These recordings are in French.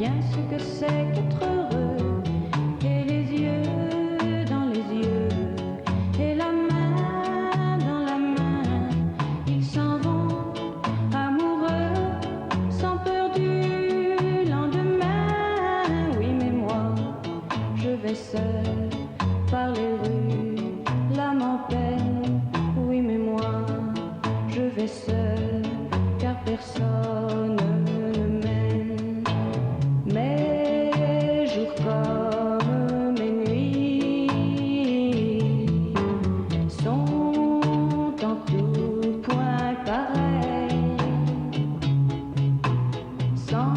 bien ce que c'est qu'être heureux. Et les yeux dans les yeux, et la main dans la main, ils s'en vont amoureux, sans peur du lendemain. Oui, mais moi, je vais seul par les rues, l'âme en peine. Oui, mais moi, je vais seul, car personne ne m'aime. Mes jours comme mes nuits sont en tout point pareils, sans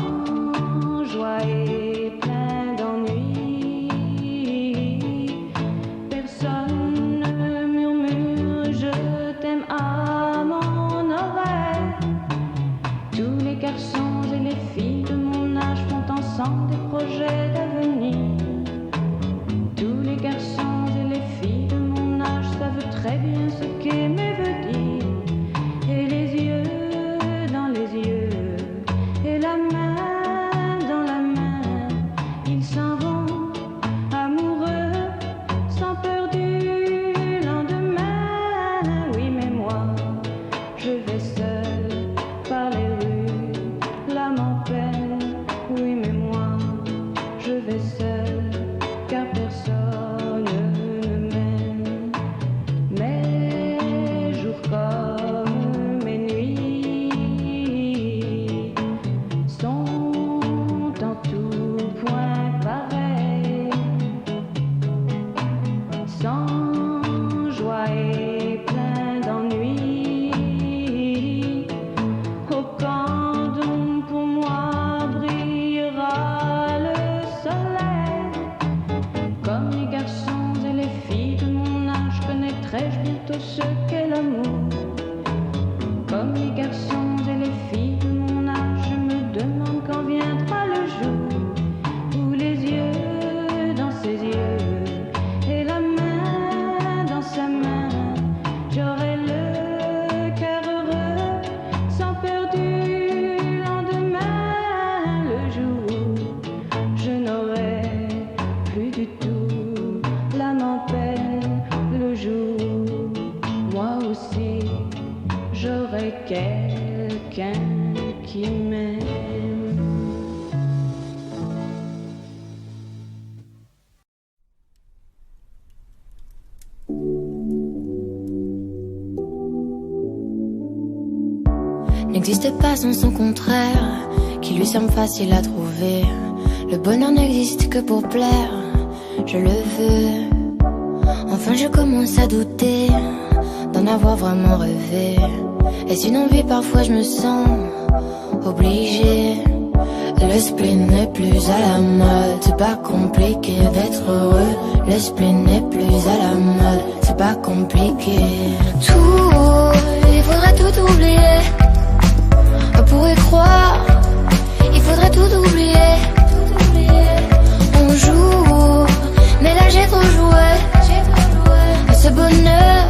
joie et plein d'ennui. Personne ne murmure je t'aime à mon oreille. Tous les garçons et les filles de mon âge font ensemble des projets d'avenir. Tous les garçons et les filles de mon âge savent très bien ce qu'aimer veut dire. Et les yeux dans les yeux, et la main dans la main, ils s'en vont amoureux, sans peur du lendemain. Oui, mais moi, je vais seul par les rues, l'âme en peine. Oui, mais moi, je vais seul, car personne ne m'aime. Mes jours comme mes nuits sont en tout point pareils, sans joie et plein d'ennui. Au camp d'ombre pour moi brillera le soleil. Comme les garçons et les filles de mon âge, connaîtrai-je bientôt ce qu'est l'amour. Comme les garçons et les filles de mon âge, je me demande quand viendra le jour où les yeux dans ses yeux, et la main dans sa main, j'aurai le cœur heureux, sans peur du lendemain. Le jour où je n'aurai plus du tout l'âme en peine. Le jour où moi aussi j'aurai quelqu'un qui m'aime. N'existe pas sans son contraire, qui lui semble facile à trouver. Le bonheur n'existe que pour plaire, je le veux. Enfin je commence à douter d'en avoir vraiment rêvé. Est-ce une envie? Parfois je me sens obligée. Le spleen n'est plus à la mode, c'est pas compliqué d'être heureux. Le spleen n'est plus à la mode, c'est pas compliqué. Tout, il faudrait tout oublier. On pourrait croire, il faudrait tout oublier. On joue, mais là j'ai trop joué. Ce bonheur,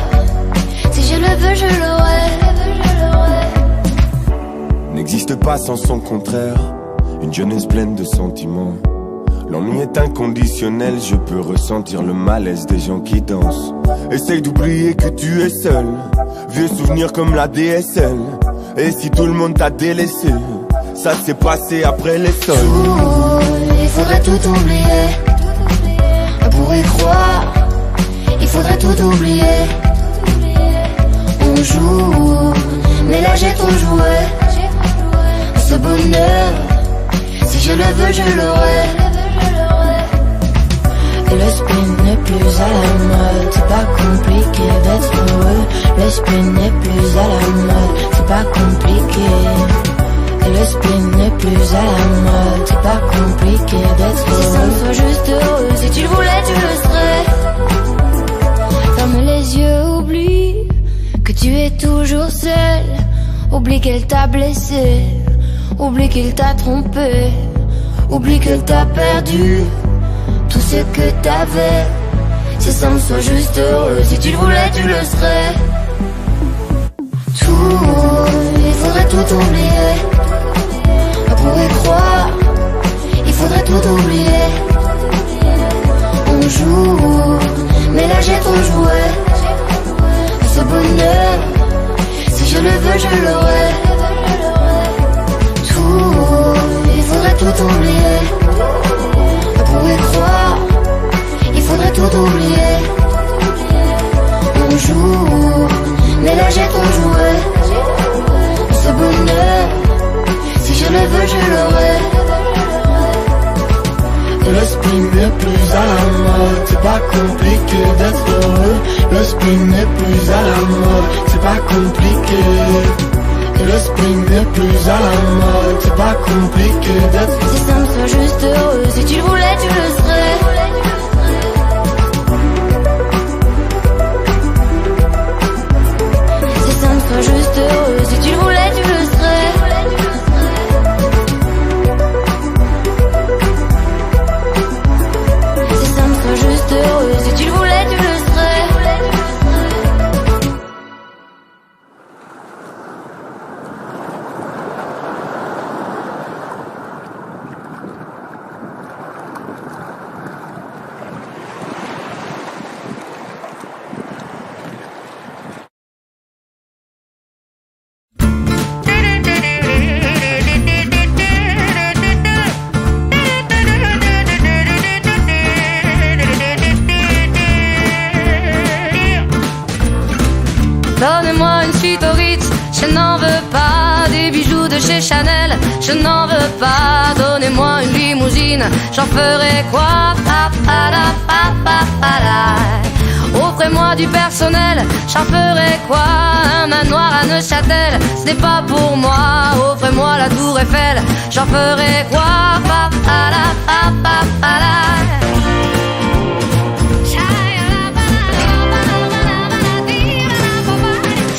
si je le veux, je l'aurai. N'existe pas sans son contraire, une jeunesse pleine de sentiments. L'ennui est inconditionnel, je peux ressentir le malaise des gens qui dansent. Essaye d'oublier que tu es seul, vieux souvenirs comme la DSL. Et si tout le monde t'a délaissé, ça s'est passé après les sols. Il faudrait tout oublier. On pourrait croire, il faudrait tout oublier. On joue, mais là j'ai trop joué. Ce bonheur, si je le veux, je l'aurai. Le spleen n'est plus à la mode, c'est pas compliqué d'être heureux. Le spleen n'est plus à la mode, c'est pas compliqué. Le spleen n'est plus à la mode, c'est pas compliqué d'être heureux. Si ça me soit juste heureux, si tu le voulais, tu le serais. Ferme les yeux, oublie que tu es toujours seul. Oublie qu'elle t'a blessé, oublie qu'il t'a trompé, oublie qu'elle t'a perdu tout ce que t'avais. Si ça me soit juste heureux, si tu le voulais, tu le serais. Tout, il faudrait tout oublier. On pourrait croire, il tout oublier. On joue, mais là j'ai ton jouet. Ce bonheur, si je le veux, je l'aurai. Tout, il faudrait tout oublier. Pour y croire, il faudrait tout oublier. On joue, mais là j'ai ton jouet. Ce bonheur, si je le veux, je l'aurai. Le spin n'est plus à la mode, c'est pas compliqué d'être heureux. Le spin n'est plus à la mode, c'est pas compliqué. Le spin n'est plus à la mode, c'est pas compliqué d'être. C'est simple, sois juste heureux. Si tu le voulais, tu le serais. C'est simple, sois juste heureux. Si tu le voulais, tu le serais. C'est simple, sois juste heureux. Si tu le voulais, tu le serais. Donnez-moi une suite au Ritz, je n'en veux pas. Des bijoux de chez Chanel, je n'en veux pas. Donnez-moi une limousine, j'en ferai quoi? Offrez-moi du personnel, j'en ferai quoi? Un manoir à Neuchâtel, ce n'est pas pour moi. Offrez-moi la tour Eiffel, j'en ferai quoi?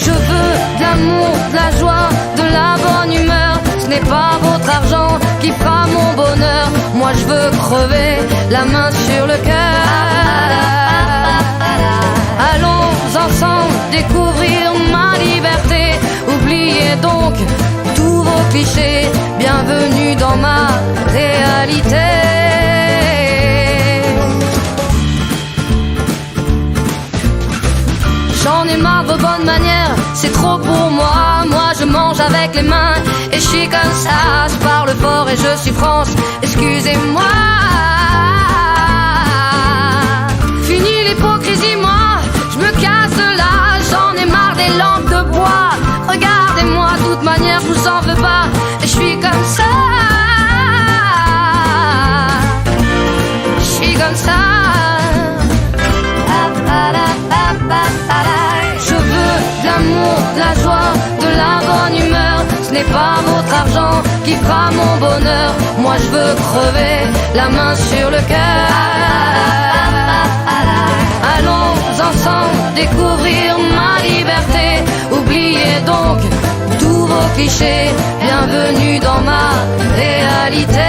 Je veux de l'amour, de la joie, de la bonne humeur. Ce n'est pas votre argent qui fera mon bonheur. Moi je veux crever la main sur le cœur. Allons ensemble découvrir ma liberté. Oubliez donc tous vos clichés. Bienvenue dans ma réalité. J'en ai marre de vos bonnes manières, c'est trop pour moi. Moi je mange avec les mains et je suis comme ça. Je parle fort et je suis France, excusez-moi. Fini l'hypocrisie, moi je me casse de là. J'en ai marre des lampes de bois. Regardez-moi, de toute manière je vous en veux pas. Et je suis comme ça. Je suis comme ça. Je veux de l'amour, de la joie, de la bonne humeur. Ce n'est pas votre argent qui fera mon bonheur. Moi je veux crever la main sur le cœur. Allons ensemble découvrir ma liberté. Oubliez donc tous vos clichés. Bienvenue dans ma réalité.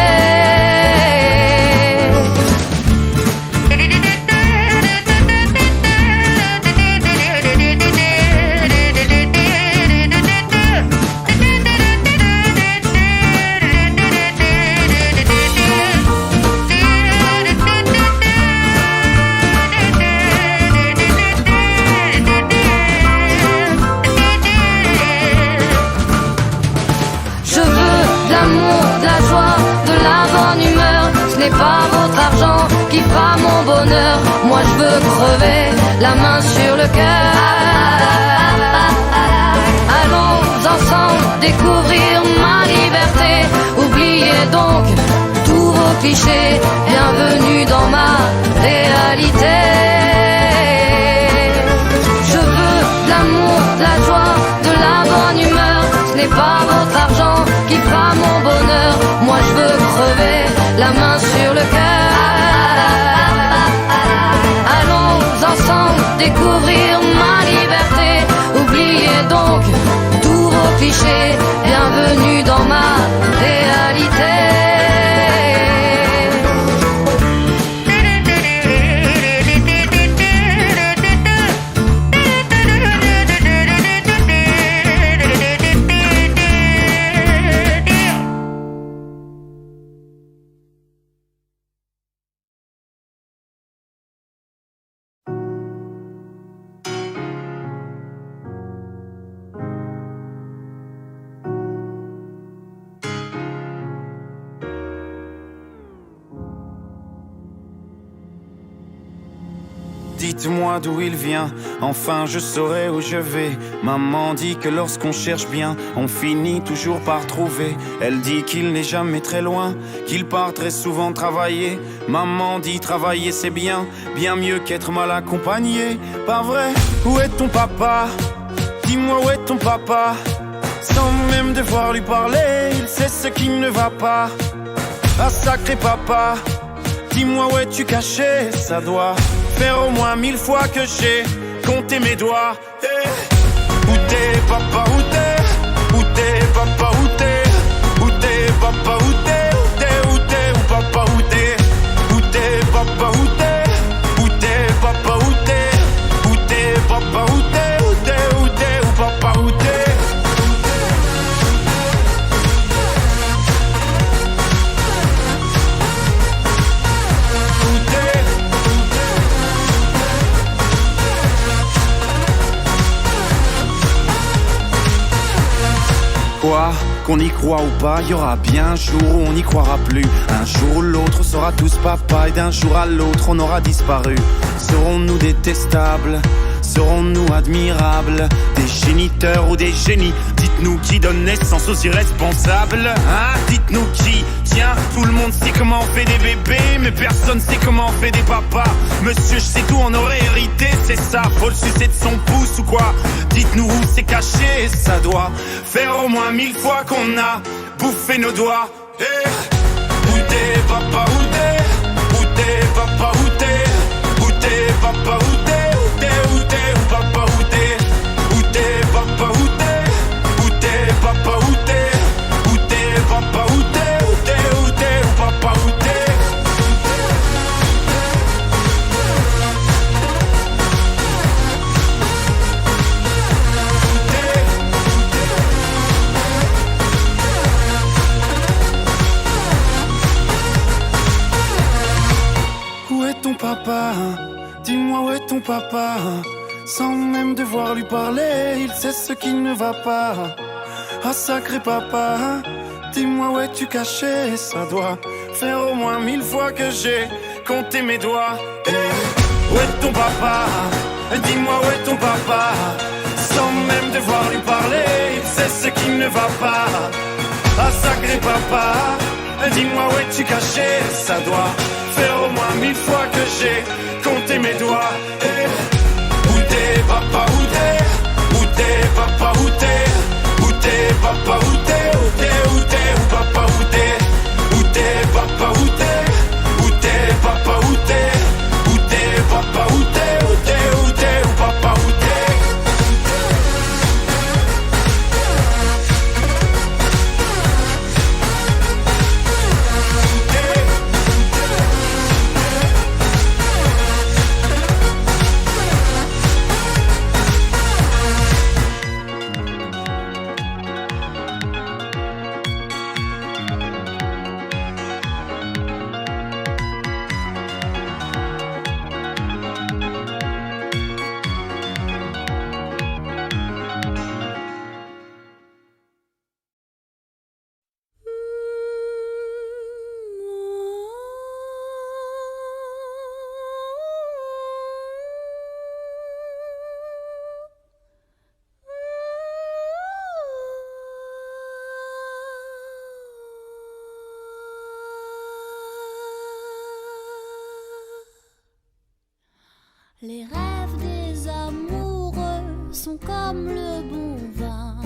Ce n'est pas votre argent qui fera mon bonheur. Moi je veux crever la main sur le cœur. Allons ensemble découvrir ma liberté. Oubliez donc tous vos clichés. Bienvenue dans ma réalité. Je veux de l'amour, de la joie, de la bonne humeur. Ce n'est pas votre argent qui fera mon bonheur. Moi je veux crever la main sur le cœur. Allons ensemble découvrir ma liberté. Oubliez donc tous vos clichés. Bienvenue dans ma réalité. Dites-moi d'où il vient, enfin je saurai où je vais. Maman dit que lorsqu'on cherche bien, on finit toujours par trouver. Elle dit qu'il n'est jamais très loin, qu'il part très souvent travailler. Maman dit travailler c'est bien, bien mieux qu'être mal accompagné. Pas vrai? Où est ton papa? Dis-moi où est ton papa? Sans même devoir lui parler, il sait ce qui ne va pas. Ah sacré papa, dis-moi où es-tu caché? Ça doit faire au moins 1000 fois que j'ai compté mes doigts. Hey. Où t'es papa, où t'es? Où t'es papa, où t'es? Où t'es papa, où t'es? Où t'es, où t'es, où papa, où t'es? Où t'es papa, où t'es? Où t'es papa, où t'es? Où t'es papa, où t'es? Où t'es, où t'es, où papa, où t'es? Quoi, qu'on y croit ou pas, y aura bien un jour où on n'y croira plus. Un jour ou l'autre on sera tous papa et d'un jour à l'autre on aura disparu. Serons-nous détestables? Serons-nous admirables? Des géniteurs ou des génies? Dites-nous qui donne naissance aux irresponsables, hein? Dites-nous qui? Tiens, tout le monde sait comment on fait des bébés, mais personne sait comment on fait des papas. Monsieur, je sais tout, on aurait hérité, c'est ça. Faut le sucer de son pouce ou quoi? Dites-nous où c'est caché, ça doit faire au moins 1000 fois qu'on a bouffé nos doigts. Hey. Où t'es papa, où t'es? Où t'es papa, où t'es? Où t'es papa, où t'es? Où t'es, où t'es, où papa, où t'es? Où t'es papa, où t'es? Où t'es papa, où t'es? Où t'es papa, où t'es? Où t'es, où t'es, où papa, où t'es? Où est ton papa? Dis-moi où est ton papa? Sans même devoir lui parler, il sait ce qui ne va pas. Ah sacré papa, dis-moi où es-tu caché? Ça doit faire au moins 1000 fois que j'ai compté mes doigts. Hey. Où est ton papa? Dis-moi où est ton papa? Sans même devoir lui parler, il sait ce qui ne va pas. Ah sacré papa, dis-moi où es-tu caché? Ça doit faire au moins 1000 fois que j'ai compté mes doigts. Hey. Où t'es papa, où t'es? Où t'es papa, où t'es? Où t'es papa, où t'es? Où t'es, où t'es, où papa, où t'es? Où t'es papa, où t'es? Où t'es papa, où t'es? Où t'es papa, où t'es? Où t'es, où t'es, où papa, où t'es? Les rêves des amoureux sont comme le bon vin.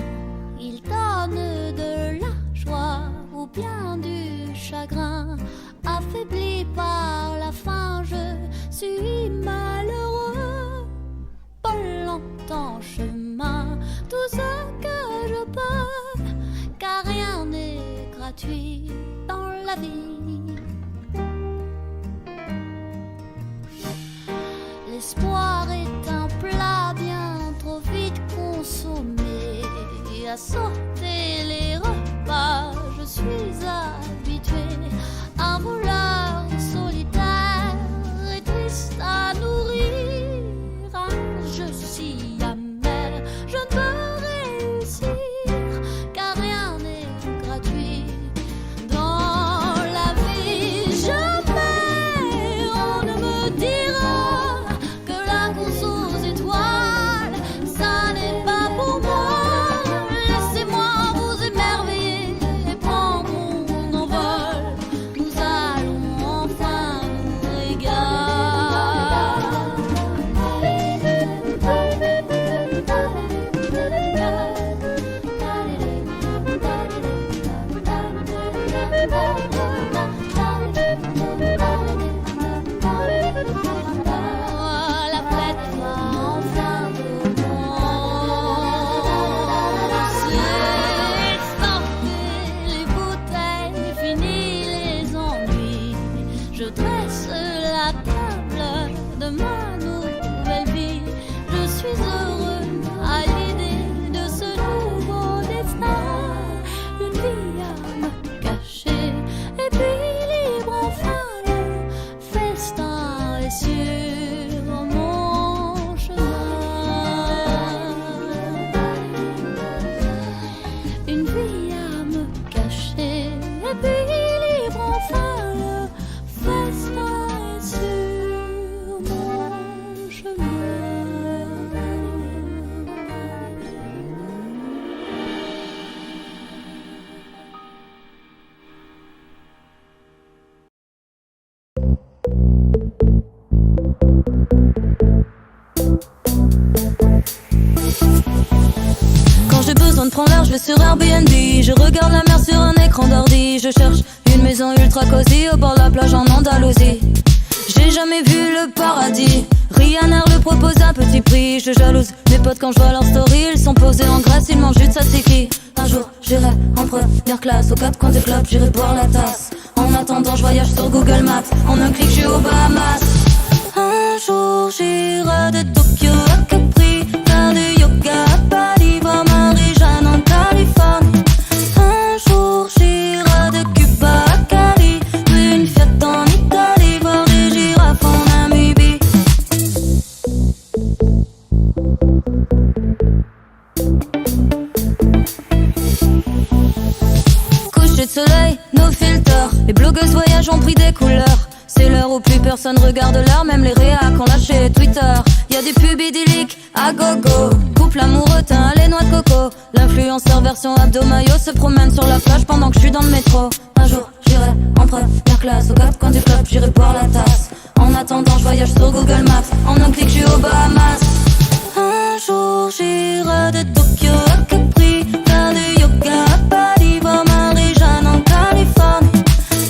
Ils donnent de la joie ou bien du chagrin. Affaibli par la faim, je suis malheureux. Pas longtemps chemin, tout ce que je peux, car rien n'est gratuit dans la vie. L'espoir est un plat bien trop vite consommé. À sauter les repas, je suis habituée. Un voleur solitaire et triste à nourrir. Un jeu si amer, je ne peux réussir, car rien n'est gratuit dans la vie. Jamais on ne me dira que La fête va enfin commencer. Sortez les bouteilles, fini les ennuis. Je dresse la table de ma nouvelle vie. Je suis heureux à l'idée de ce nouveau destin. Une vie à me cacher et puis libre enfin le festin est sur mon chemin. Une vie à me cacher et puis libre enfin le festin est sur mon chemin. Quand j'ai besoin de prendre l'air, je vais sur Airbnb. Je regarde la mer sur un écran d'ordi. Je cherche une maison ultra cosy au bord de la plage en Andalousie. J'ai jamais vu le paradis. Ryanair le propose à petit prix. Je jalouse mes potes quand je vois leur story. Ils sont posés en Grèce, ils mangent du tzatziki. Un jour j'irai en première classe. Aux 4 coins des clubs, j'irai boire la tasse. En attendant, je voyage sur Google Maps. En un clic, je suis aux Bahamas. Un jour j'irai de Tokyo à Capri, faire du yoga à Bali, voir Marie-Jeanne en Californie. Un jour j'irai de Cuba à Cali, une Fiat en Italie, voir des girafes en Namibie. Coucher de soleil, nos filters, les blogueuses voyagent ont pris des couleurs. C'est l'heure où plus personne regarde l'heure, même les réacs ont lâché Twitter. Y'a des pubs idylliques à gogo, couple amoureux teint les noix de coco. L'influenceur version abdo-maillot se promène sur la plage pendant que je suis dans le métro. Un jour j'irai en première classe, aux 4 coins du club j'irai boire la tasse. En attendant je voyage sur Google Maps, en un clic je suis aux Bahamas. Un jour j'irai de Tokyo à Capri, faire du yoga à Bali, voir Marie-Jeanne en Californie.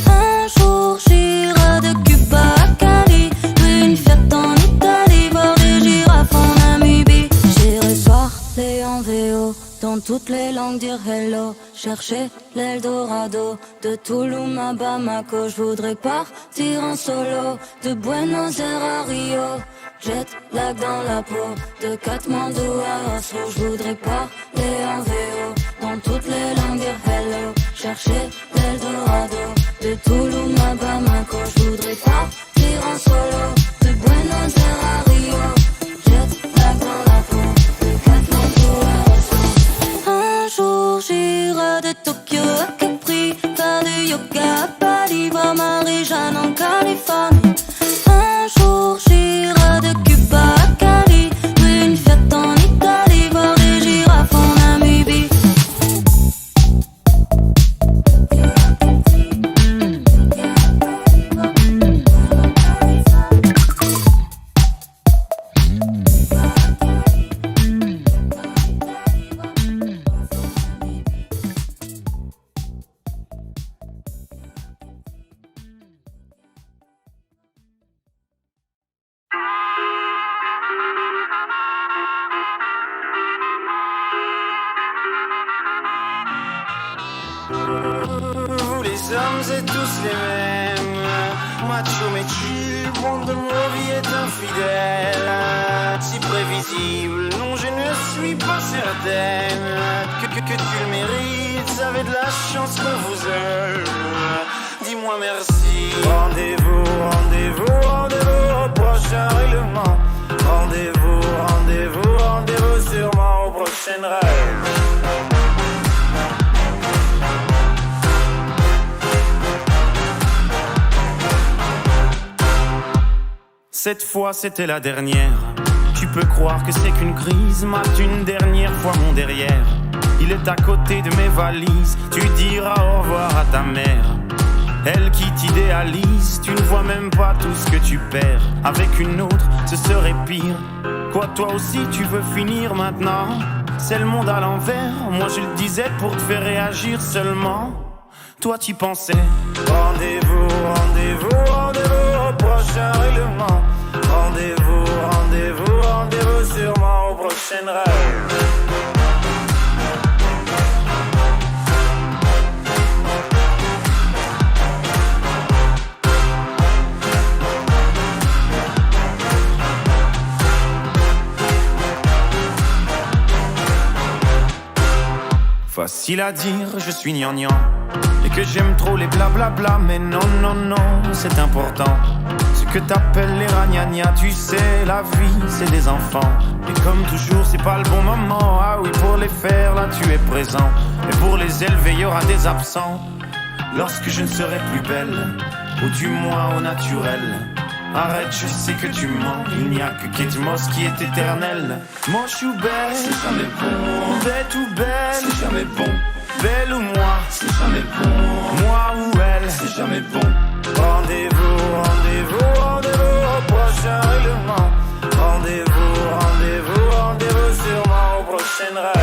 Un jour j'irai de Cuba à Cali, une Fiat en Italie, voir des girafes en Namibie. J'irai parler en VO, dans toutes les langues dire hello, chercher l'Eldorado, de Tulum à Bamako. Je voudrais partir en solo, de Buenos Aires à Rio, jet lag dans la peau, de Katmandou à Oslo. Je voudrais parler en VO, dans toutes les langues dire hello, chercher l'Eldorado, de Tulum à Bamako. Je voudrais partir en solo, de Buenos Aires à Rio, jet lag dans la peau, de Katmandou à Oslo. Un jour j'irai de Tokyo à Capri, faire du yoga à Bali, voir Marie-Jeanne en Californie. Un jour j'irai de Cuba à Cali, une Fiat en Italie, voir des girafes en Namibie. Vous les hommes êtes tous les mêmes, macho mais tu, monde de mon vie est infidèle. Si prévisible, non je ne suis pas certaine que tu le mérites, avez de la chance qu'on vous aime. Dis-moi merci. Rendez-vous, rendez-vous, rendez-vous au prochain règlement. Rendez-vous, rendez-vous, rendez-vous sûrement au prochain rêve. Cette fois c'était la dernière. Tu peux croire que c'est qu'une crise, mate une dernière fois mon derrière. Il est à côté de mes valises, tu diras au revoir à ta mère. Elle qui t'idéalise, tu ne vois même pas tout ce que tu perds. Avec une autre, ce serait pire. Quoi, toi aussi tu veux finir maintenant? C'est le monde à l'envers, moi je le disais pour te faire réagir seulement. toi t'y pensais. Rendez-vous, rendez-vous, rendez-vous au prochain règlement. Rendez-vous, rendez-vous, rendez-vous sûrement au prochain rêve. Facile à dire, je suis gnangnan, et que j'aime trop les blablabla, mais non, non, non, c'est important. Ce que t'appelles les ragnagnas, tu sais, la vie, c'est des enfants. Et comme toujours, c'est pas le bon moment. Ah oui, pour les faire, là, tu es présent. Et pour les élever, il y aura des absents. Lorsque je ne serai plus belle, ou du moins au naturel. Arrête, je sais que tu mens. Il n'y a que Kate Moss qui est éternelle. Mon chou belle, c'est jamais bon. Bête ou belle, c'est jamais bon. Belle ou moi, c'est jamais bon. Moi ou elle, c'est jamais bon. Rendez-vous, rendez-vous, rendez-vous au prochain règlement. Rendez-vous, rendez-vous, rendez-vous sûrement au prochain rêve.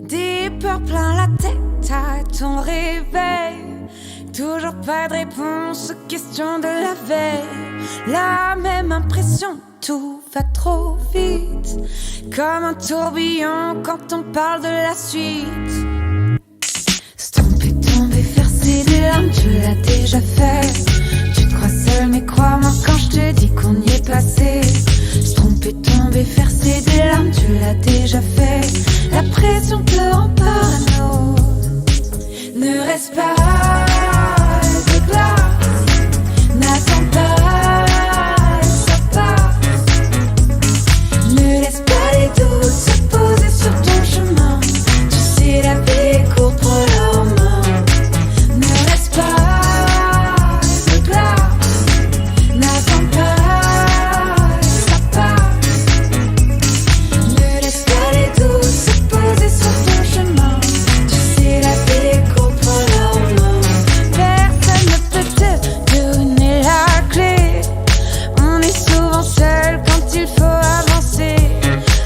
Des peurs plein la tête à ton réveil. Toujours pas de réponse aux questions de la veille. La même impression, tout va trop vite. Comme un tourbillon quand on parle de la suite. Se tromper, tomber, faire des larmes, tu l'as déjà fait. Tu te crois seul mais crois-moi quand je te dis qu'on y est passé. Se tromper, tomber, faire des larmes, tu l'as déjà fait. La pression te rend parano. Ne reste pas de place, n'attends pas, ça passe. Ne laisse pas les doutes se poser sur ton chemin. Tu sais la vie est courte pour le roman. Ne reste pas de place, n'attends pas, ça passe. Ne laisse pas les doutes se poser sur ton chemin. Tu sais la vie est courte pour le roman. Personne ne peut te donner la clé. On est souvent seul quand il faut avancer.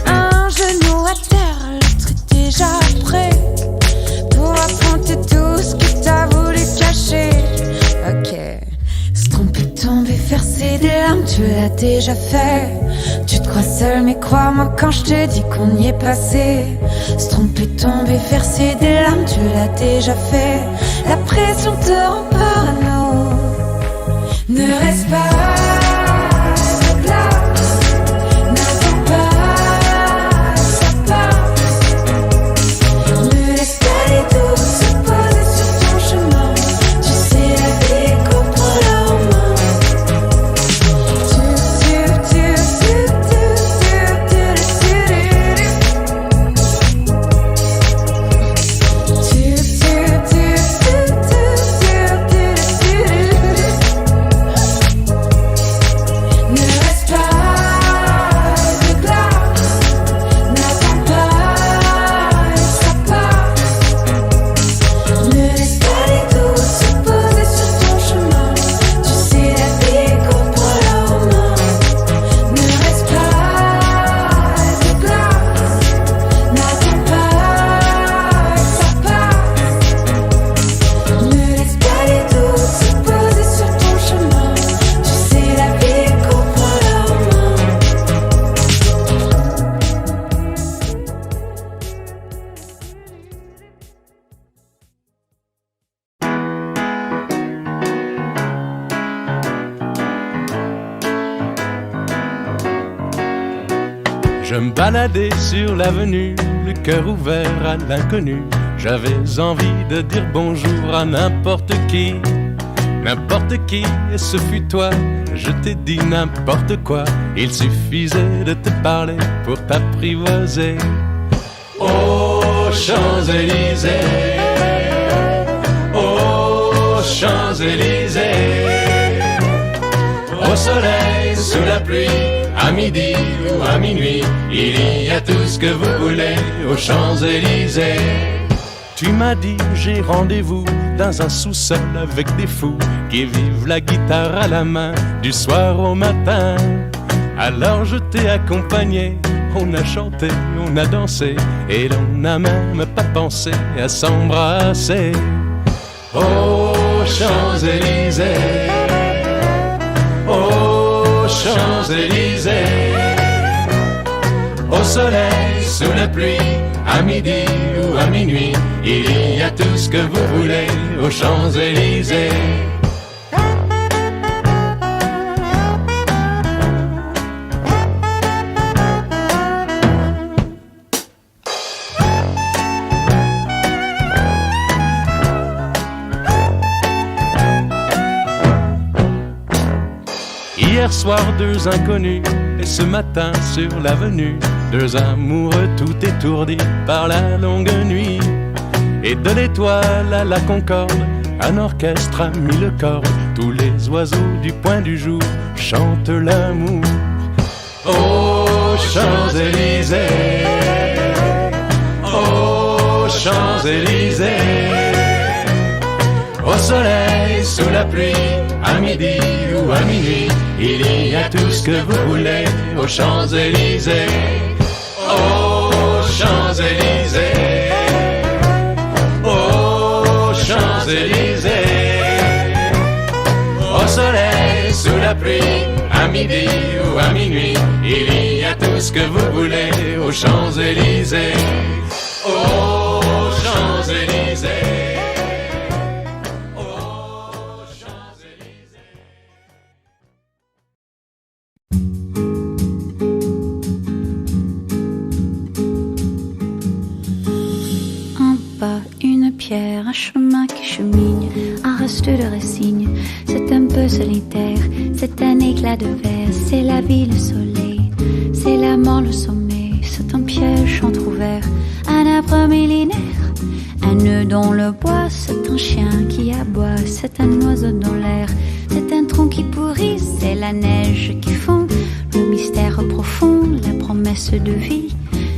Un genou à terre, l'autre est déjà prêt pour affronter tout ce que t'as voulu cacher. Ok. Se tromper, tomber, verser des larmes, tu l'as déjà fait. Tu te crois seul mais crois-moi quand je te dis qu'on y est passé. Se tromper, tomber, verser des larmes, tu l'as déjà fait. La pression te rend parano. Ne reste pas de place, n'attends pas, ça passe. Ne laisse pas les doutes se poser sur ton chemin. Tu sais la vie est courte pour le roman. Je me baladais sur l'avenue, le cœur ouvert à l'inconnu. J'avais envie de dire bonjour à n'importe qui, et ce fut toi. Je t'ai dit n'importe quoi, il suffisait de te parler pour t'apprivoiser. Aux Champs-Élysées, aux Champs-Élysées, au soleil, sous la pluie, à midi ou à minuit, il y a tout ce que vous voulez aux Champs-Élysées. Tu m'as dit j'ai rendez-vous dans un sous-sol avec des fous qui vivent la guitare à la main du soir au matin. Alors je t'ai accompagné, on a chanté, on a dansé et l'on n'a même pas pensé à s'embrasser. Aux Champs-Élysées, aux Champs-Élysées, au soleil, sous la pluie, à midi ou à minuit, il y a tout ce que vous voulez aux Champs-Élysées. Hier soir, deux inconnus, et ce matin sur l'avenue, deux amoureux tout étourdis par la longue nuit. Et de l'étoile à la Concorde, un orchestre a mis le corps. Tous les oiseaux du point du jour chantent l'amour. Aux Champs-Élysées, aux Champs-Élysées, au soleil, sous la pluie, à midi ou à minuit, il y a tout ce que vous voulez aux Champs-Élysées. Aux Champs-Élysées, aux Champs-Élysées, au soleil, sous la pluie, à midi ou à minuit, il y a tout ce que vous voulez aux Champs-Élysées. Aux Champs-Élysées. Un chemin qui chemine, un reste de résigne. C'est un peu solitaire, c'est un éclat de verre. C'est la vie, le soleil, c'est la mort, le sommet. C'est un piège entrouvert, un arbre millénaire. Un nœud dans le bois, c'est un chien qui aboie. C'est un oiseau dans l'air, c'est un tronc qui pourrit. C'est la neige qui fond, le mystère profond, la promesse de vie.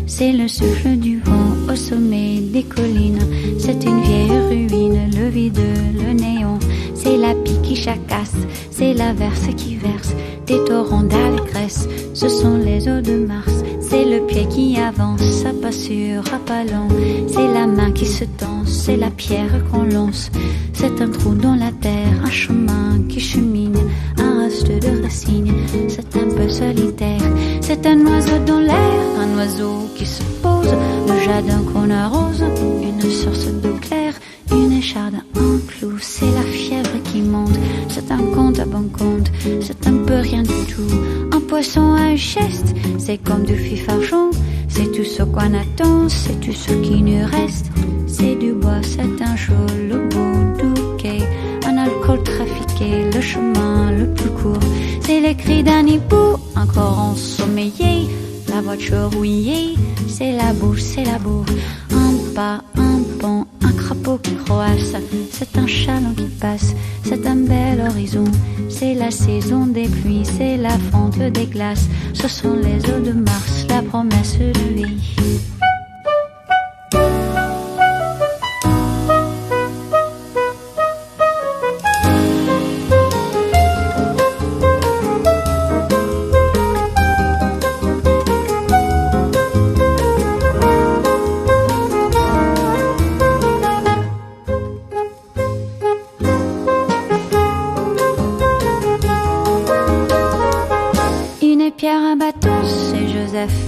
C'est le souffle du vent au sommet des collines. C'est une vieille ruine, le vide, le néant. C'est la pie qui jacasse, c'est l'averse qui verse des torrents d'allégresse. Ce sont les eaux de Mars. C'est le pied qui avance, à pas sûr, à pas lent. C'est la main qui se tend, c'est la pierre qu'on lance. C'est un trou dans la terre, un chemin qui chemine, un reste de racines. C'est un peu solitaire, c'est un oiseau dans l'air, un oiseau qui se pose, le jardin qu'on arrose, une source d'eau claire, une écharde, un clou. C'est la fièvre qui monte, c'est un compte à bon compte, c'est un peu rien du tout. Un poisson à un geste, c'est comme du fif-argent. C'est tout ce qu'on attend, c'est tout ce qui nous reste. C'est du bois, c'est un jour, le beau bouquet, un alcool trafiqué, le chemin le plus court. C'est le cri d'un hibou, encore ensommeillé, la voiture rouillée. C'est la bouche, c'est la bourre, un pas, un pont, un crapaud qui croasse. C'est un chaland qui passe, c'est un bel horizon. C'est la saison des pluies, c'est la fonte des glaces. Ce sont les eaux de Mars, la promesse de vie.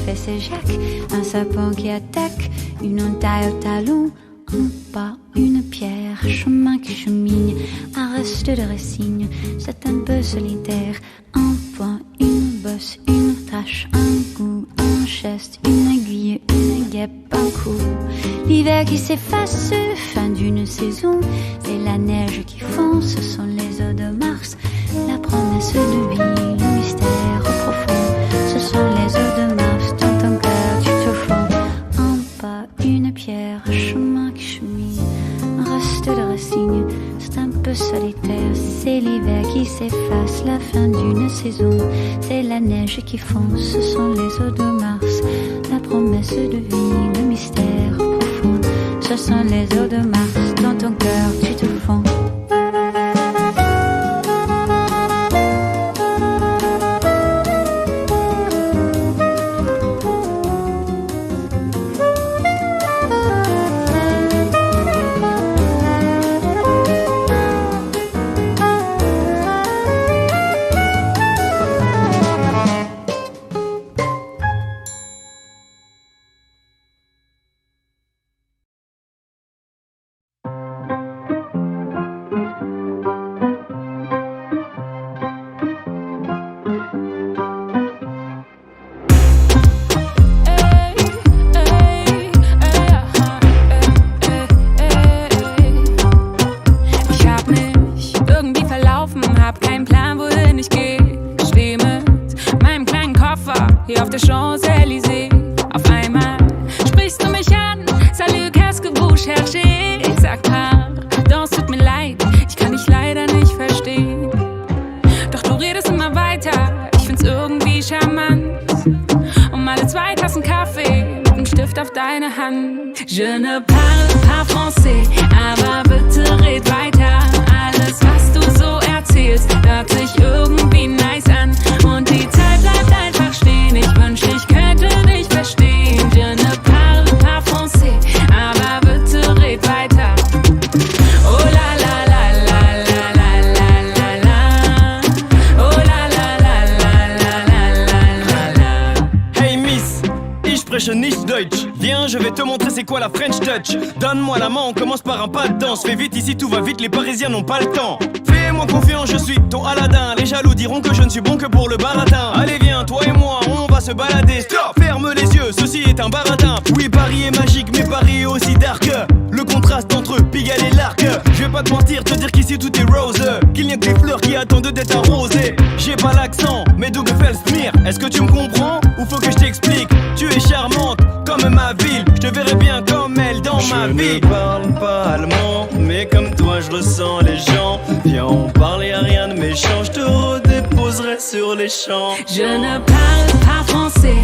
Et c'est Jacques, un sapin qui attaque, une entaille au talon, un pas, une pierre, un chemin qui chemine, un reste de racine. C'est un peu solitaire, un point, une bosse, une tâche, un goût, un geste, une aiguille, une guêpe, un coup. L'hiver qui s'efface, fin d'une saison. C'est la neige qui fond, ce sont les eaux de Mars. La promesse de vie, le mystère profond. Ce sont les eaux de Mars, dans ton cœur tu te fonds. Un pas, une pierre, un chemin qui chemine, un reste de racines. C'est un peu solitaire, c'est l'hiver qui s'efface, la fin d'une saison. C'est la neige qui fond, ce sont les eaux de Mars. La promesse de vie, le mystère profond. Ce sont les eaux de Mars, dans ton cœur tu te fonds. Je ne parle pas français, aber bitte red weiter. Alles, was du so erzählst, hört sich irgendwie nice an. Und die Zeit bleibt einfach stehen, ich wünschte, ich könnte dich verstehen. Je ne parle pas français, aber bitte red weiter. Oh la la la la la la la la la. Oh la la la la la la la la. Hey Miss, ich spreche nicht Deutsch. Viens, je vais te montrer c'est quoi la French Touch. Donne-moi la main, on commence par un pas de danse. Fais vite ici, tout va vite, les Parisiens n'ont pas le temps. Fais-moi confiance, je suis ton Aladdin. Les jaloux diront que je ne suis bon que pour le baratin. Allez viens, toi et moi, on va se balader. Stop, ferme les yeux, ceci est un baratin. Oui, Paris est magique, mais Paris est aussi dark. Le contraste entre Pigalle et l'Arc. Je vais pas te mentir, te dire qu'ici tout est rose. Qu'il n'y a que les fleurs qui attendent d'être arrosées. J'ai pas l'accent, mais d'où que fait le smear. Est-ce que tu me comprends, ou faut que je t'explique? Tu es charmante, comme ma ville. Je te verrai bien comme elle dans ma vie. Je ne parle pas allemand, mais comme toi je ressens les gens. Viens, on parle, y'a rien de méchant. Je te redéposerai sur les champs. Je ne parle pas français,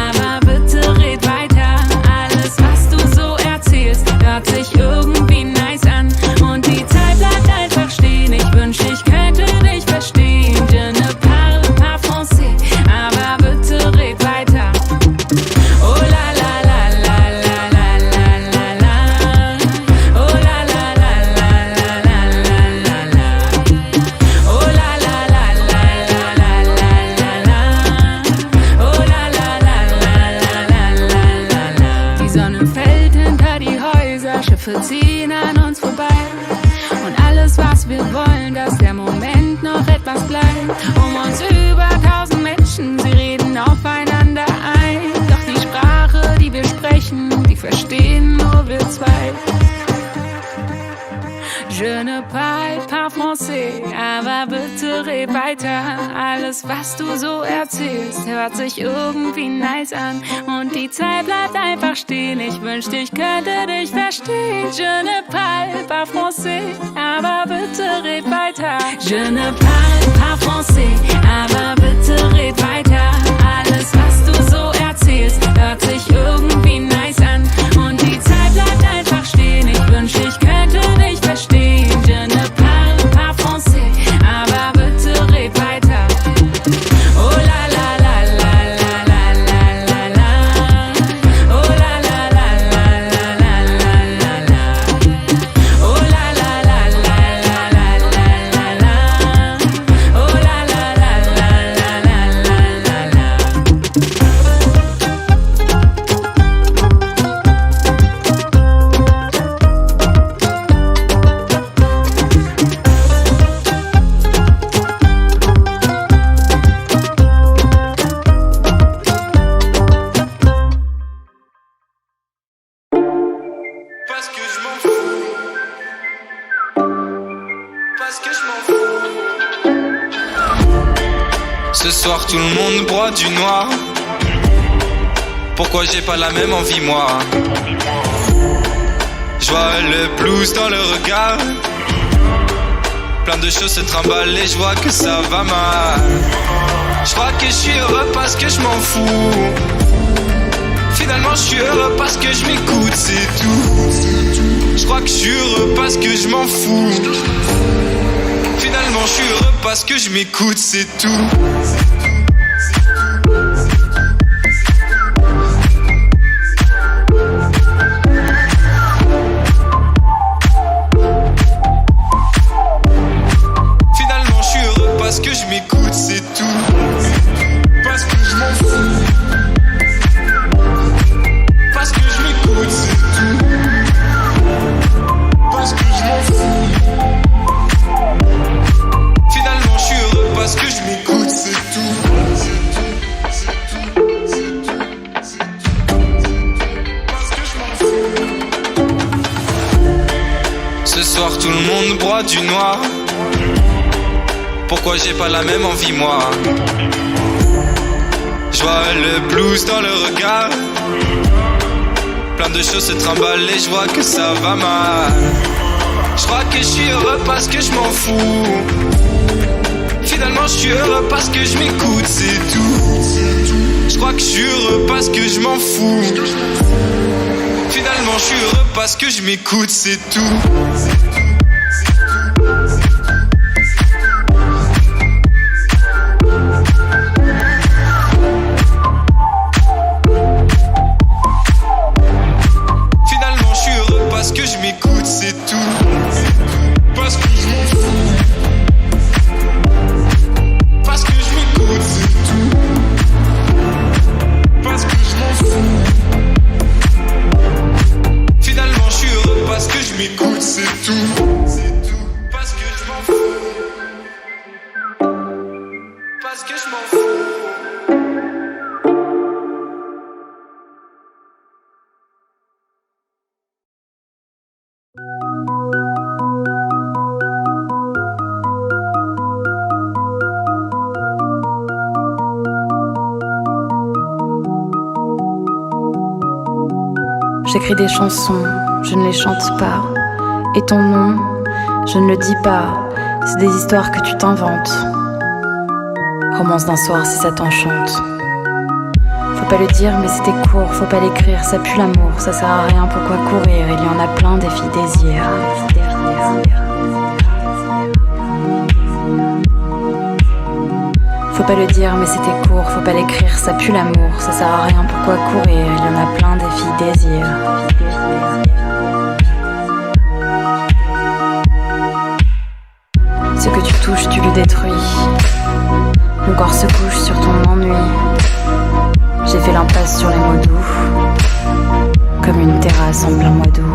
aber bitte red weiter. Alles, was du so erzählst, hört sich irgendwie nice an. Und die Zeit bleibt einfach stehen, ich wünschte, ich könnte dich verstehen. Je ne parle pas français, aber bitte red weiter. Oh la la la la la la la la la. Oh la la la la la la la la la. Oh la la la la la la la la. Oh la la la la la la la la. Die Sonne fällt hinter die Häuser, Schiffe ziehen an uns vorbei. Und alles, was wir wollen, dass der Moment noch etwas bleibt. Um uns über 1000 Menschen, sie reden aufeinander ein. Doch die Sprache, die wir sprechen, die verstehen nur wir zwei. Je ne parle pas français, aber bitte red weiter. Alles, was du so erzählst, hört sich irgendwie nice an. Und die Zeit bleibt einfach stehen, ich wünschte, ich könnte dich verstehen. Je ne parle pas français, aber bitte red weiter. Je ne parle pas français, aber bitte red weiter. Alles, was du so erzählst, hört sich irgendwie nice an. Und die Zeit bleibt einfach stehen, ich wünschte, ich könnte dich verstehen. Je ne parle pas français, aber bitte red weiter. Oh la la la la la la la la la. Oh la la la la la la la la la. Oh la la la la la la la la la. Oh la la la la la la la la soir tout le monde broie du noir. Pourquoi j'ai pas la même envie moi? Je vois le blues dans le regard. Plein de choses se trimballent et je vois que ça va mal. Je crois que je suis heureux parce que je m'en fous. Finalement je suis heureux parce que je m'écoute, c'est tout. Je crois que je suis heureux parce que je m'en fous. Finalement je suis heureux parce que je m'écoute, c'est tout. Finalement je suis heureux parce que je m'écoute, c'est tout. Parce que je m'en fous. Parce que je m'écoute, c'est tout. Parce que je m'en fous. Finalement je suis heureux parce que je m'écoute, c'est tout. Parce que je m'en fous. Ce soir tout le monde broie du noir. Pourquoi j'ai pas la même envie moi? Je vois le blues dans le regard. Plein de choses se trimballent et je vois que ça va mal. Je crois que je suis heureux parce que je m'en fous. Finalement je suis heureux parce que je m'écoute, c'est tout. Je crois que je suis heureux parce que je m'en fous. Finalement je suis heureux parce que je m'écoute, c'est tout. Finalement je suis heureux parce que je m'écoute, c'est tout. Parce que je m'en fous. Parce que je m'écoute, c'est tout. Parce que je m'en fous. Finalement je suis heureux parce que je m'écoute, c'est tout. Parce que je m'en fous. Parce que je m'en fous. J'écris des chansons, je ne les chante pas. Et ton nom, je ne le dis pas. C'est des histoires que tu t'inventes. Romance d'un soir si ça t'enchante. Faut pas le dire mais c'était court, faut pas l'écrire, ça pue l'amour, ça sert à rien, pourquoi courir? Il y en a plein des filles désir. Faut pas le dire mais c'était court, faut pas l'écrire, ça pue l'amour, ça sert à rien, pourquoi courir? Il y en a plein des filles désir. Ce que tu touches, tu le détruis. Mon corps se couche sur ton ennui. J'ai fait l'impasse sur les mots doux, comme une terrasse en plein mois d'août.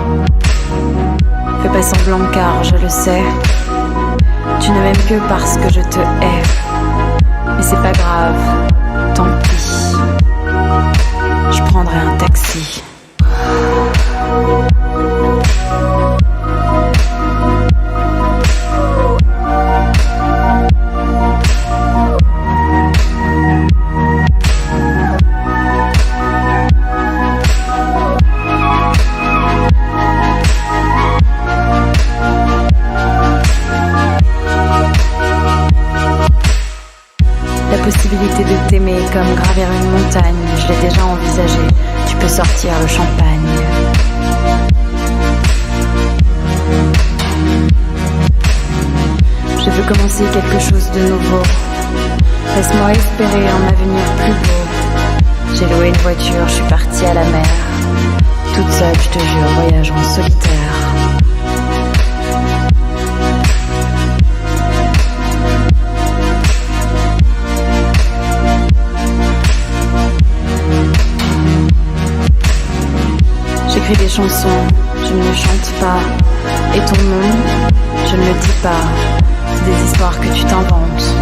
Fais pas semblant car je le sais, tu ne m'aimes que parce que je te hais. Mais c'est pas grave, tant pis. Je prendrai un taxi. La possibilité de t'aimer comme gravir une montagne, je l'ai déjà envisagé, tu peux sortir le champagne. Je veux commencer quelque chose de nouveau, laisse-moi espérer un avenir plus beau. J'ai loué une voiture, je suis partie à la mer, toute seule je te jure, voyage en solitaire. J'écris des chansons, je ne les chante pas. Et ton nom, je ne le dis pas. C'est des histoires que tu t'inventes.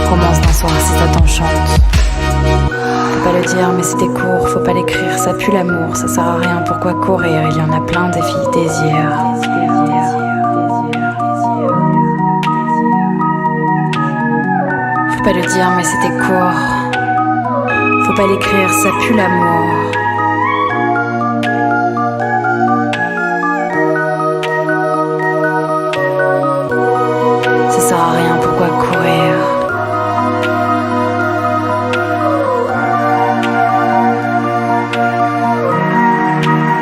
Romance d'un soir si ça t'enchante. Faut pas le dire mais c'était court, faut pas l'écrire, ça pue l'amour, ça sert à rien, pourquoi courir? Il y en a plein des filles désir. Faut pas le dire, mais c'était court. Faut pas l'écrire, ça pue l'amour. Ça sert à rien, pourquoi courir?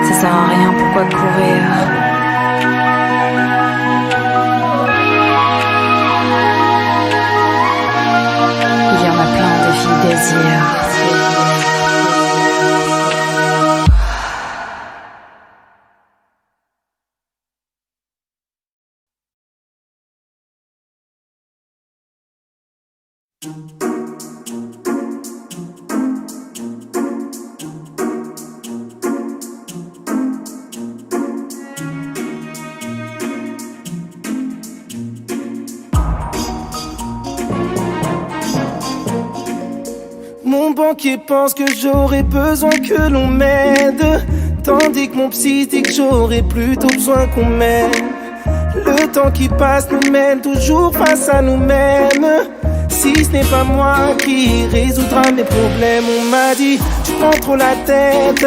Ça sert à rien, pourquoi courir? Il y en a plein des filles désirs. Mon banquier pense que j'aurais besoin que l'on m'aide, tandis que mon psy dit que j'aurais plutôt besoin qu'on m'aide. Le temps qui passe nous mène toujours face à nous-mêmes. Si ce n'est pas moi qui résoudra mes problèmes, on m'a dit tu prends trop la tête,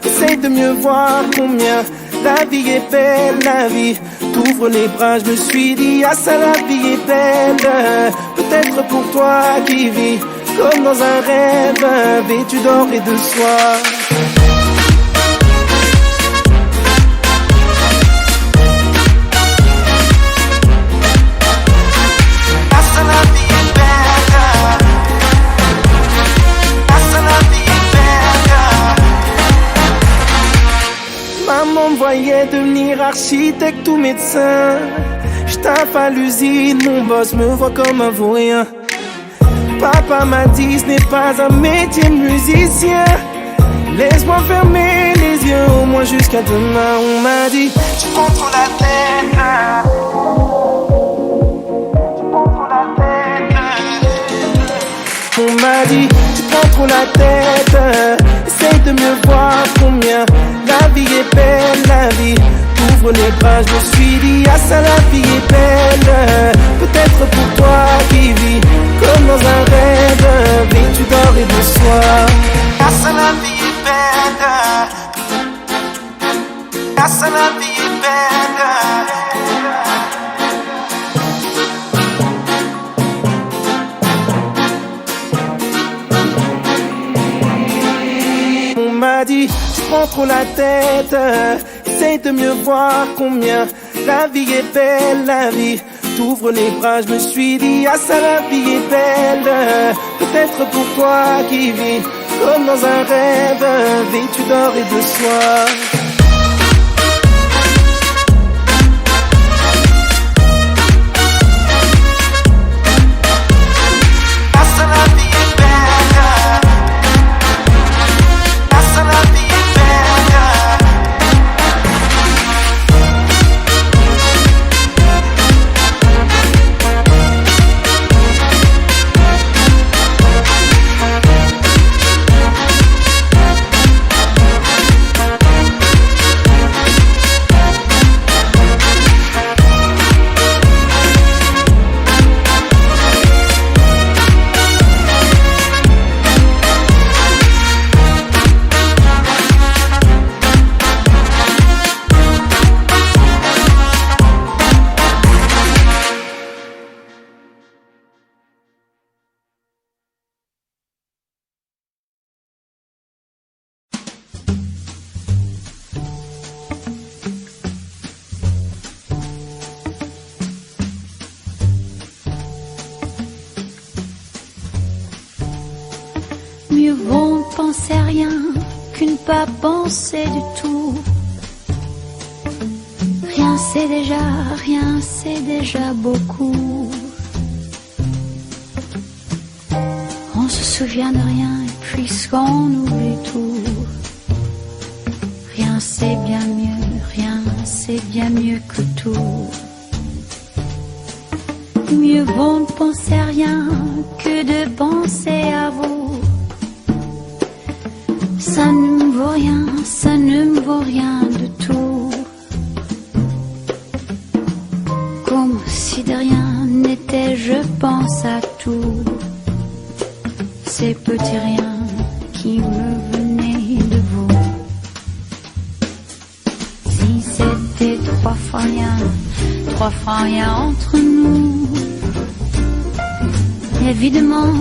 essaye de mieux voir combien la vie est belle, la vie t'ouvre les bras. Je me suis dit ah ça la vie est belle, peut-être pour toi qui vis comme dans un rêve, vêtu d'or et de soie. Maman me voyait devenir architecte ou médecin. J'taffe à l'usine, mon boss me voit comme un vaurien. Papa m'a dit ce n'est pas un métier de musicien. Laisse-moi fermer les yeux au moins jusqu'à demain. On m'a dit tu prends trop la tête, on m'a dit tu prends trop la tête, essaye de mieux voir combien la vie est belle, la vie t'ouvre les bras. Je me suis dit ah ça la vie est belle, peut-être pour toi qui vis comme dans un rêve, vêtu d'or et de soie. Ah ça la vie est belle, ah ça la vie est belle. On m'a dit tu prends trop la tête, essaye de mieux voir combien la vie est belle, la vie t'ouvre les bras. Je me suis dit ah ça la vie est belle, peut-être pour toi qui vis comme dans un rêve, vêtu d'or et de soie. Mieux vaut penser à rien qu'une pas penser du tout. Rien c'est déjà beaucoup. On se souvient de rien et puisqu'on oublie tout. Rien c'est bien mieux que tout. Mieux vaut ne penser à rien que de penser à vous. Ça ne me vaut rien de tout. Comme si de rien n'était, je pense à tout. petits riens qui me venaient de vous. Si c'était trois fois rien entre nous. Évidemment,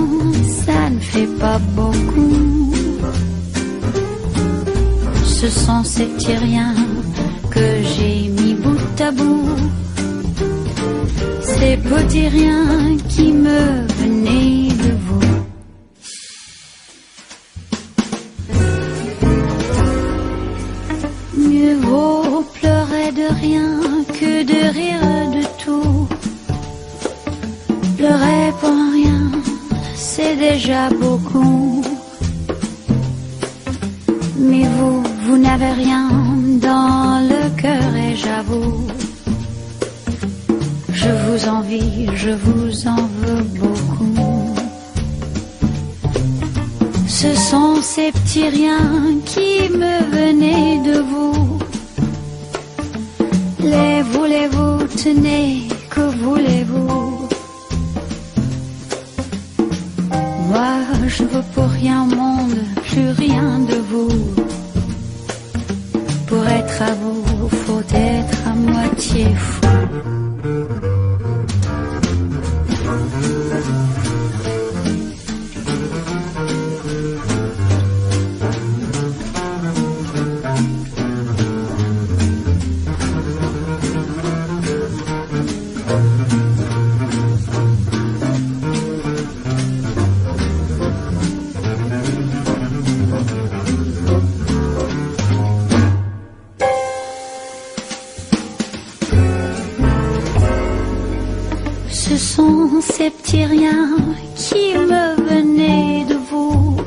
ça ne fait pas beaucoup. Ce sont ces petits riens que j'ai mis bout à bout. Ces petits riens qui me venaient de vous. Mieux vaut pleurer de rien que de rire de tout. Pleurer pour rien, c'est déjà beaucoup. Mais vous n'avez rien dans le cœur et j'avoue, je vous envie, je vous en veux beaucoup. Ce sont ces petits riens qui me venaient de vous. Les voulez-vous, tenez, que voulez-vous? Moi, je veux pour rien au monde, plus rien de vous. Pour être à vous, faut être à moitié fou. Ce sont ces petits riens qui me venaient de vous.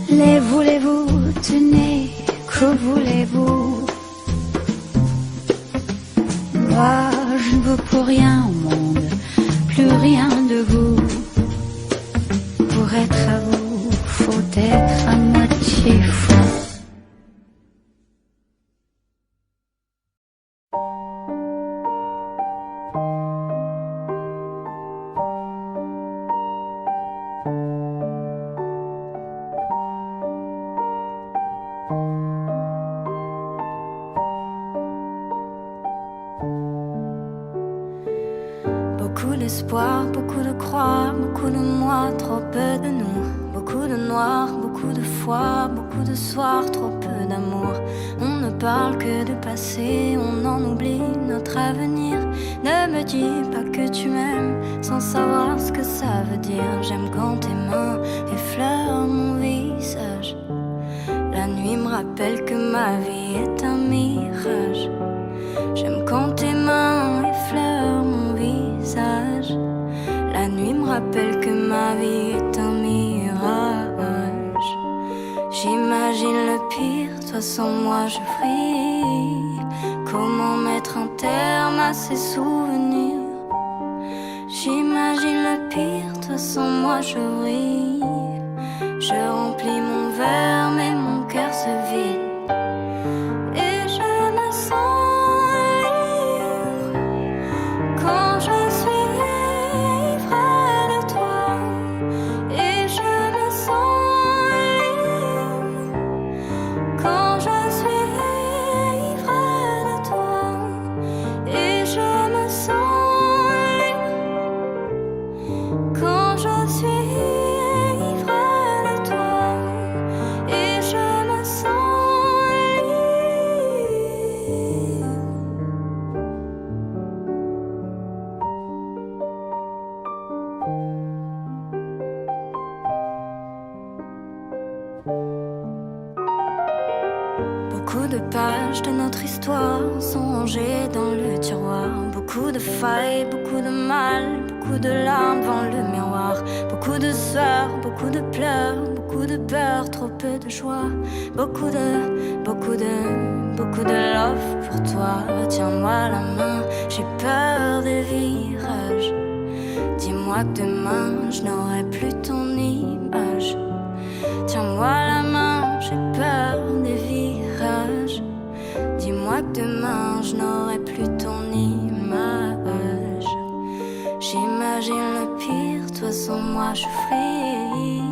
Les voulez-vous, tenez, que voulez-vous? Moi, je ne veux pour rien au monde, plus rien de vous. Pour être à vous, faut être à moitié fou. Beaucoup d'espoir, beaucoup de croire, beaucoup de moi, trop peu de nous. Beaucoup de noir, beaucoup de foi, beaucoup de soirs, trop peu d'amour. On ne parle que de passé, on en oublie notre avenir. Ne me dis pas que tu m'aimes sans savoir ce que ça veut dire. J'aime quand tes mains effleurent mon visage. La nuit me rappelle que ma vie est un mirage. J'aime quand tes mains effleurent mon visage. La nuit me rappelle que ma vie est un mirage. J'imagine le pire, toi sans moi je fris. Comment mettre un terme à ces souvenirs? J'imagine le pire, toi sans moi je ris. Je remplis mon verre mais mon cœur se vide. Et je me sens quand je suis près de toi, et je me sens libre quand je suis près de toi, et je me sens libre quand je suis près de toi, et je me sens libre. Beaucoup de pages de notre histoire sont rangées dans le tiroir. Beaucoup de failles, beaucoup de mal, beaucoup de larmes devant le miroir. Beaucoup de sueur, beaucoup de pleurs, beaucoup de peur, trop peu de joie. Beaucoup de love pour toi. Tiens-moi la main, j'ai peur des virages. Dis-moi que demain je n'aurai plus ton image. Tiens-moi la main, j'ai peur des virages. Dis-moi que demain je n'aurai plus ton image. J'imagine le pire, toi sans moi je fris.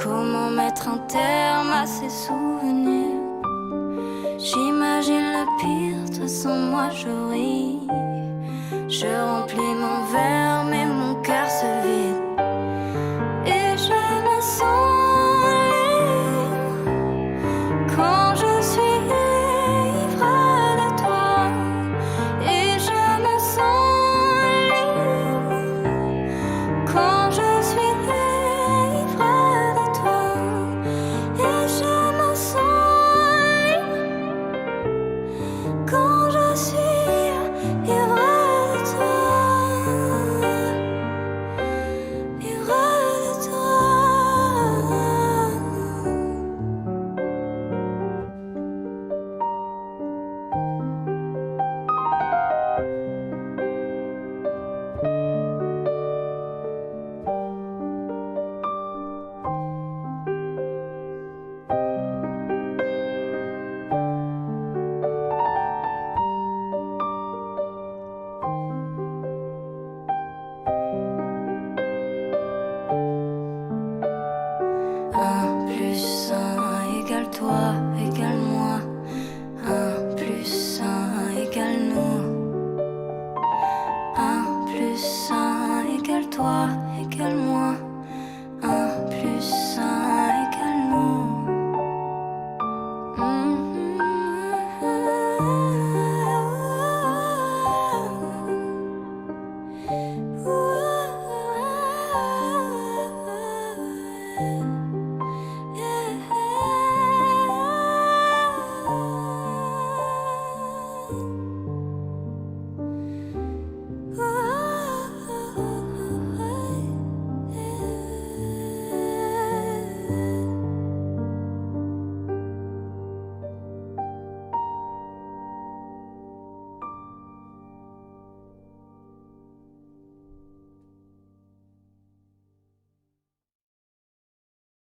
Comment mettre un terme à ces souvenirs? J'imagine le pire, toi sans moi je ris. Je remplis mon verre mais mon cœur se vide. Et je me sens libre quand je suis ivre de toi. Et je me sens libre quand je suis ivre de toi. Et je me sens libre quand je suis ivre de toi. Un plus un égale toi.